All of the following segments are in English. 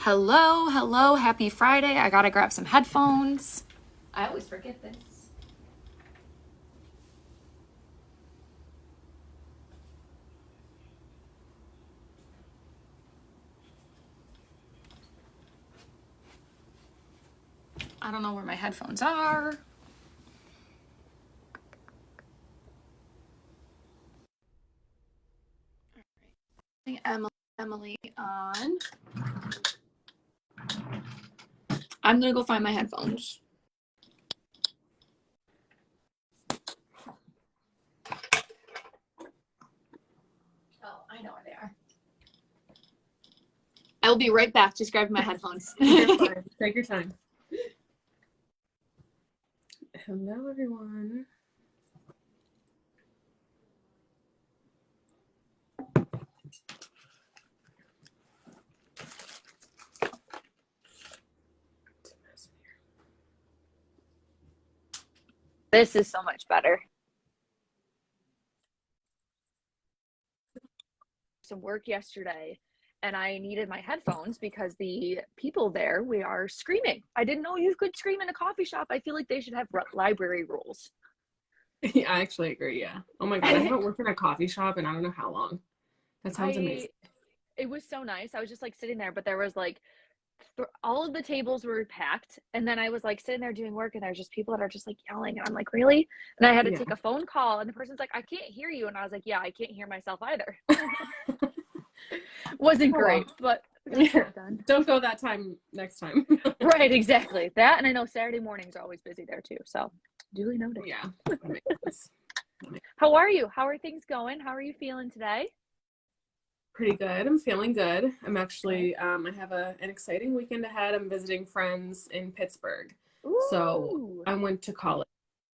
Hello, hello, happy Friday. I gotta grab some headphones. I always forget this. I don't know where my headphones are. Emily on. I'm gonna go find my headphones. Oh, I know where they are. I will be right back. Just grabbing my headphones. You're fine. Take your time. Hello, everyone. This is so much better. Some work yesterday and I needed my headphones because the people there, we are screaming. I didn't know you could scream in a coffee shop. I feel like they should have library rules. Yeah, I actually agree. Yeah. Oh my God. I haven't worked in a coffee shop in I don't know how long. That sounds amazing. It was so nice. I was just like sitting there, but there was like all of the tables were packed. And then I was like sitting there doing work and there's just people that are just like yelling. And I'm like, really? And I had to take a phone call and the person's like, I can't hear you. And I was like, yeah, I can't hear myself either. Wasn't great, but yeah. Don't go that time next time. Right, exactly. That, and I know Saturday mornings are always busy there too. So duly noted. Yeah. That makes sense. How are you? How are things going? How are you feeling today? Pretty good. I'm feeling good. I'm actually, I have an exciting weekend ahead. I'm visiting friends in Pittsburgh. Ooh. So I went to college,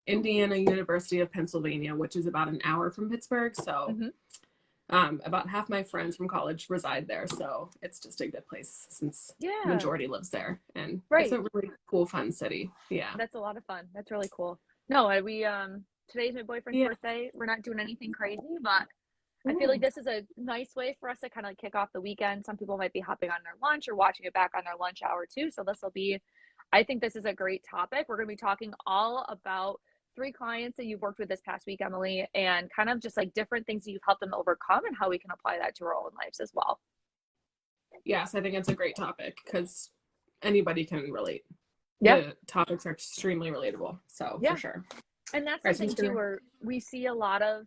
Indiana University of Pennsylvania, which is about an hour from Pittsburgh. So about half my friends from college reside there. So it's just a good place since the majority lives there. And it's a really cool, fun city. Yeah. That's a lot of fun. That's really cool. No, today's my boyfriend's birthday. We're not doing anything crazy, but I feel like this is a nice way for us to kind of kick off the weekend. Some people might be hopping on their lunch or watching it back on their lunch hour too. So I think this is a great topic. We're going to be talking all about 3 clients that you've worked with this past week, Emily, and kind of just like different things that you've helped them overcome and how we can apply that to our own lives as well. Yes, I think it's a great topic because anybody can relate. Yeah. The topics are extremely relatable. So for sure. And that's something too, where we see a lot of,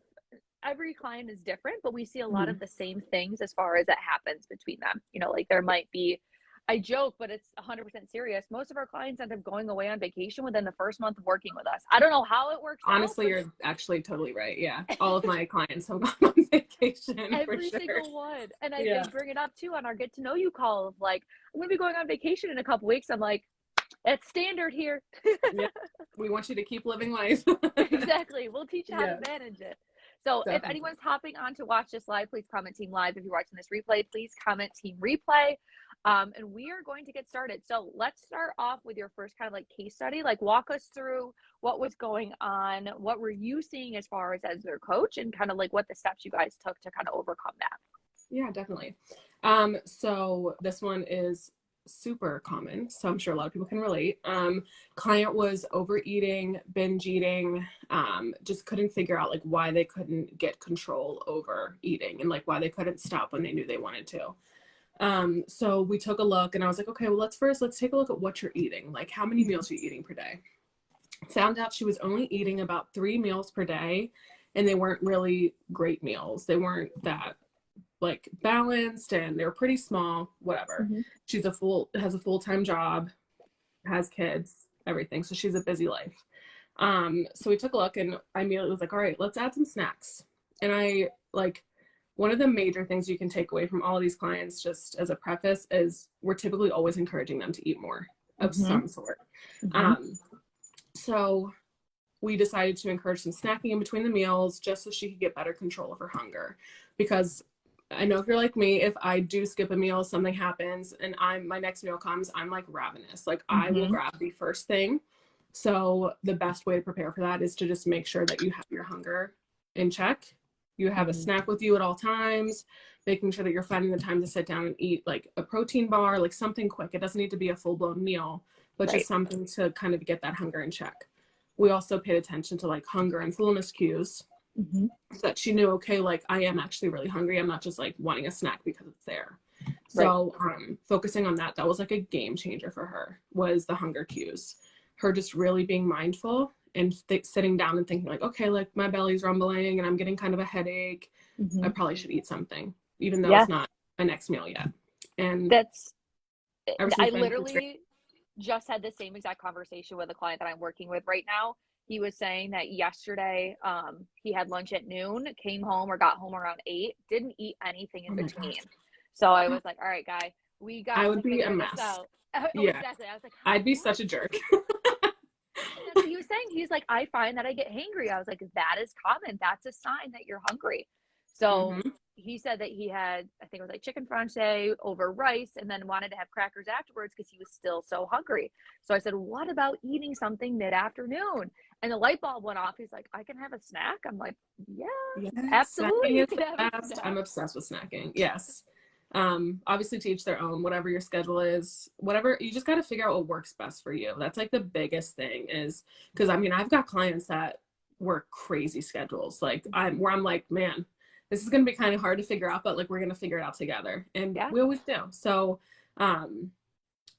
every client is different, but we see a lot of the same things as far as that happens between them. You know, like there might be, I joke, but it's 100% serious. Most of our clients end up going away on vacation within the first month of working with us. I don't know how it works. Honestly, you're actually totally right. Yeah. All of my clients have gone on vacation. Every single one. And they bring it up too on our get to know you call of like, I'm going to be going on vacation in a couple weeks. I'm like, it's standard here. Yeah. We want you to keep living life. Exactly. We'll teach you how to manage it. So if anyone's hopping on to watch this live, please comment Team Live. If you're watching this replay, please comment Team Replay. And we are going to get started. So let's start off with your first kind of like case study. Like walk us through what was going on. What were you seeing as far as their coach and kind of like what the steps you guys took to kind of overcome that? Yeah, definitely. So this one is super common, so I'm sure a lot of people can relate. Client was overeating, binge eating, just couldn't figure out like why they couldn't get control over eating and like why they couldn't stop when they knew they wanted to. So we took a look and I was like, okay, well, let's take a look at what you're eating. Like how many meals are you eating per day? Found out she was only eating about 3 meals per day and they weren't really great meals. They weren't that like balanced and they're pretty small, whatever. She's has a full-time job, has kids, everything. So she's a busy life. So we took a look and I immediately was like, all right, let's add some snacks. And one of the major things you can take away from all of these clients, just as a preface, is we're typically always encouraging them to eat more of some sort. So we decided to encourage some snacking in between the meals just so she could get better control of her hunger. Because I know if you're like me, if I do skip a meal, something happens and my next meal comes, I'm like ravenous. Like I will grab the first thing. So the best way to prepare for that is to just make sure that you have your hunger in check. You have a snack with you at all times. making sure that you're finding the time to sit down and eat like a protein bar, like something quick. It doesn't need to be a full-blown meal, but Right. just something to kind of get that hunger in check. We also paid attention to like hunger and fullness cues, Mm-hmm. so that she knew, okay, like I am actually really hungry. I'm not just like wanting a snack because it's there. Right. So focusing on that was like a game changer for her, was the hunger cues. Her just really being mindful and sitting down and thinking like, okay, like my belly's rumbling and I'm getting kind of a headache. Mm-hmm. I probably should eat something, even though Yeah. it's not my next meal yet. And That's ever I since then, it's great. literally just had the same exact conversation with a client that I'm working with right now. He was saying that yesterday, he had lunch at noon, came home or got home around 8, didn't eat anything in Oh my between. gosh. So I was like, all right, guy, we got I to would be a figure this mess. out. Yeah. Exactly. I was like, how, I'd be what? such a jerk. And that's what he was saying. He's like, I find that I get hangry. I was like, that is common. That's a sign that you're hungry. So Mhm. he said that he had, I think it was like chicken francais over rice, and then wanted to have crackers afterwards because he was still so hungry. So I said, what about eating something mid-afternoon? And the light bulb went off. He's like, I can have a snack. I'm like, yeah, Yes, absolutely. snacking You is can the have a best. snack. I'm obsessed with snacking. Yes. Obviously to each their own, whatever your schedule is, whatever, you just got to figure out what works best for you. That's like the biggest thing, is because I mean, I've got clients that work crazy schedules. Like I'm like, man, this is going to be kind of hard to figure out, but like, we're going to figure it out together. And Yeah. we always do. So,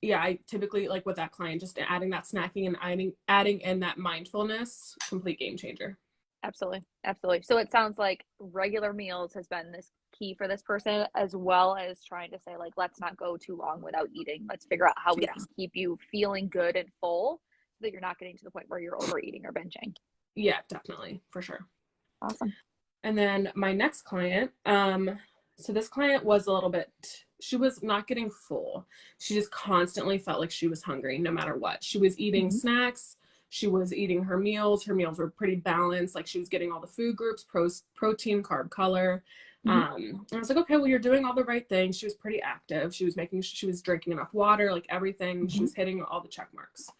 yeah, I typically like with that client, just adding that snacking and adding in that mindfulness, complete game changer. Absolutely. Absolutely. So it sounds like regular meals has been this key for this person, as well as trying to say, like, let's not go too long without eating. Let's figure out how we can Yes. keep you feeling good and full so that you're not getting to the point where you're overeating or binging. Yeah, definitely, for sure. Awesome. And then my next client, so this client was a little bit, she was not getting full. She just constantly felt like she was hungry no matter what. She was eating Mhm. snacks. She was eating her meals. Her meals were pretty balanced. Like she was getting all the food groups, protein, carb, color. And I was like, okay, well, you're doing all the right things. She was pretty active. She was she was drinking enough water, like everything. She was hitting all the check marks.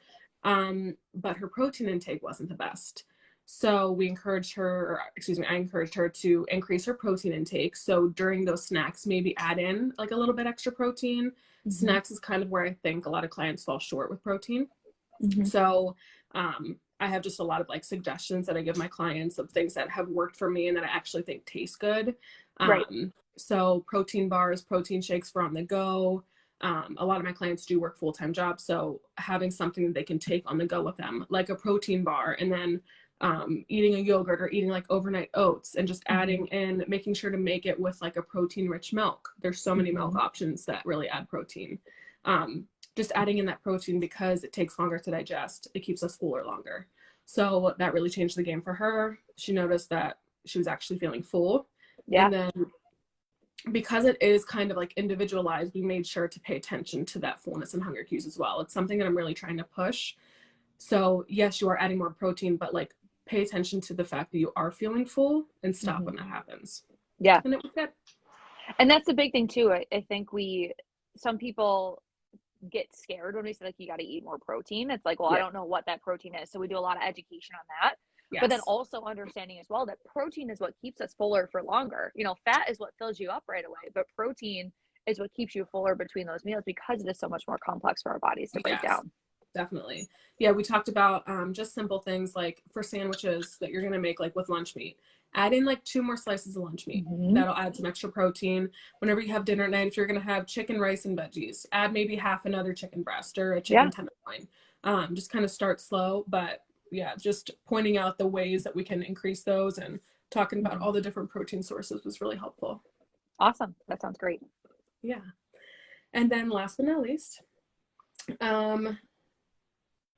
But her protein intake wasn't the best. So I encouraged her to increase her protein intake. So during those snacks, maybe add in like a little bit extra protein. Snacks is kind of where I think a lot of clients fall short with protein. So I have just a lot of like suggestions that I give my clients of things that have worked for me and that I actually think taste good. Right. So protein bars, protein shakes for on the go. A lot of my clients do work full-time jobs, so having something that they can take on the go with them, like a protein bar, and then eating a yogurt or eating like overnight oats, and just adding in, making sure to make it with like a protein rich milk. There's so many milk options that really add protein. Just adding in that protein, because it takes longer to digest, it keeps us fuller longer. So that really changed the game for her. She noticed that she was actually feeling full. Yeah. And then because it is kind of like individualized, we made sure to pay attention to that fullness and hunger cues as well. It's something that I'm really trying to push. So yes, you are adding more protein, but like pay attention to the fact that you are feeling full and stop when that happens. Yeah. And it was good. And that's the big thing too. I think some people get scared when we say like, you got to eat more protein. It's like, well, I don't know what that protein is. So we do a lot of education on that. Yes. But then also understanding as well that protein is what keeps us fuller for longer. You know, fat is what fills you up right away, but protein is what keeps you fuller between those meals, because it is so much more complex for our bodies to break down. Definitely. Yeah, we talked about just simple things like for sandwiches that you're going to make like with lunch meat. Add in like 2 more slices of lunch meat. That'll add some extra protein. Whenever you have dinner at night, if you're going to have chicken, rice, and veggies, add maybe half another chicken breast or a chicken tenderloin. Just kind of start slow, but yeah, just pointing out the ways that we can increase those and talking about all the different protein sources was really helpful. Awesome. That sounds great. Yeah. And then last but not least,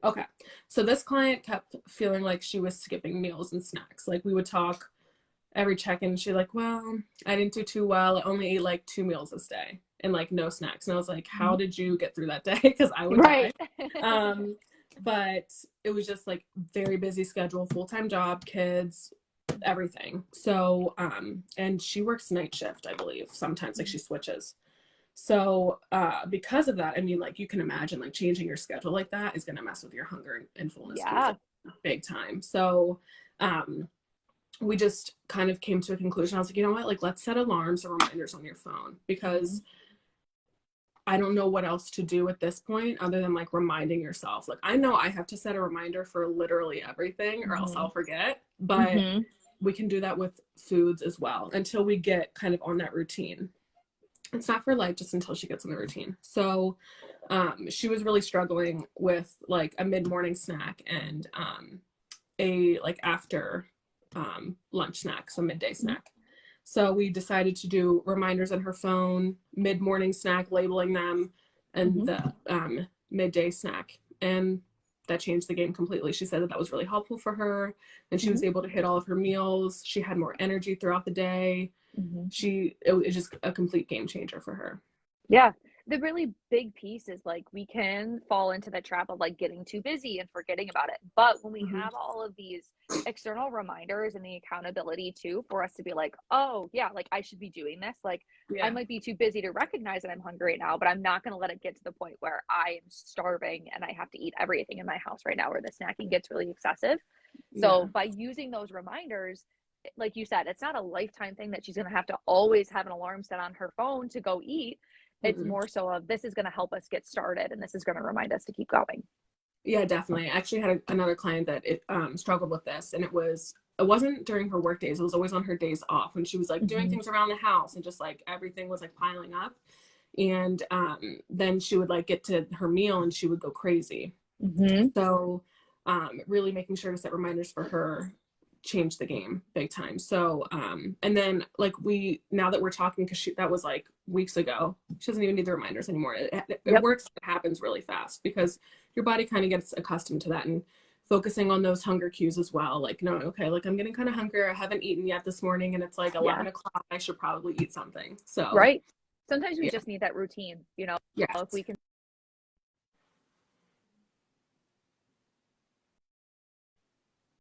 okay, so this client kept feeling like she was skipping meals and snacks. Like we would talk every check-in, she's like, well, I didn't do too well. I only ate like 2 meals this day and like no snacks. And I was like, how did you get through that day? Because I would die. But it was just like very busy schedule, full-time job, kids, everything. So, and she works night shift, I believe, sometimes, like she switches. So because of that, I mean, like you can imagine like changing your schedule like that is going to mess with your hunger and fullness cues, like, big time. So we just kind of came to a conclusion. I was like, you know what, like, let's set alarms or reminders on your phone, because I don't know what else to do at this point other than like reminding yourself. Like, I know I have to set a reminder for literally everything or else I'll forget, but we can do that with foods as well until we get kind of on that routine. It's not for life, just until she gets in the routine. So she was really struggling with like a mid-morning snack and a like after lunch snack, so midday snack. So we decided to do reminders on her phone, mid-morning snack, labeling them, and the midday snack. And that changed the game completely. She said that that was really helpful for her, and she was able to hit all of her meals. She had more energy throughout the day. It was just a complete game changer for her. Yeah. The really big piece is like we can fall into the trap of like getting too busy and forgetting about it. But when we have all of these external reminders and the accountability too for us to be like, oh yeah, like I should be doing this. Like I might be too busy to recognize that I'm hungry right now, but I'm not going to let it get to the point where I am starving and I have to eat everything in my house right now, where the snacking gets really excessive. So by using those reminders, like you said, it's not a lifetime thing that she's going to have to always have an alarm set on her phone to go eat. It's more so of this is going to help us get started and this is going to remind us to keep going. Yeah, definitely. I actually had another client that struggled with this, and it wasn't during her work days. It was always on her days off when she was like doing things around the house and just like everything was like piling up. And then she would like get to her meal and she would go crazy. So really making sure to set reminders for her changed the game big time. So and then like now that we're talking, because that was like weeks ago, she doesn't even need the reminders anymore. It works. It happens really fast because your body kind of gets accustomed to that, and focusing on those hunger cues as well. Like, no, okay, like I'm getting kind of hungry. I haven't eaten yet this morning and it's like 11 o'clock. I should probably eat something. So right. Sometimes we just need that routine, you know. Yes. If we can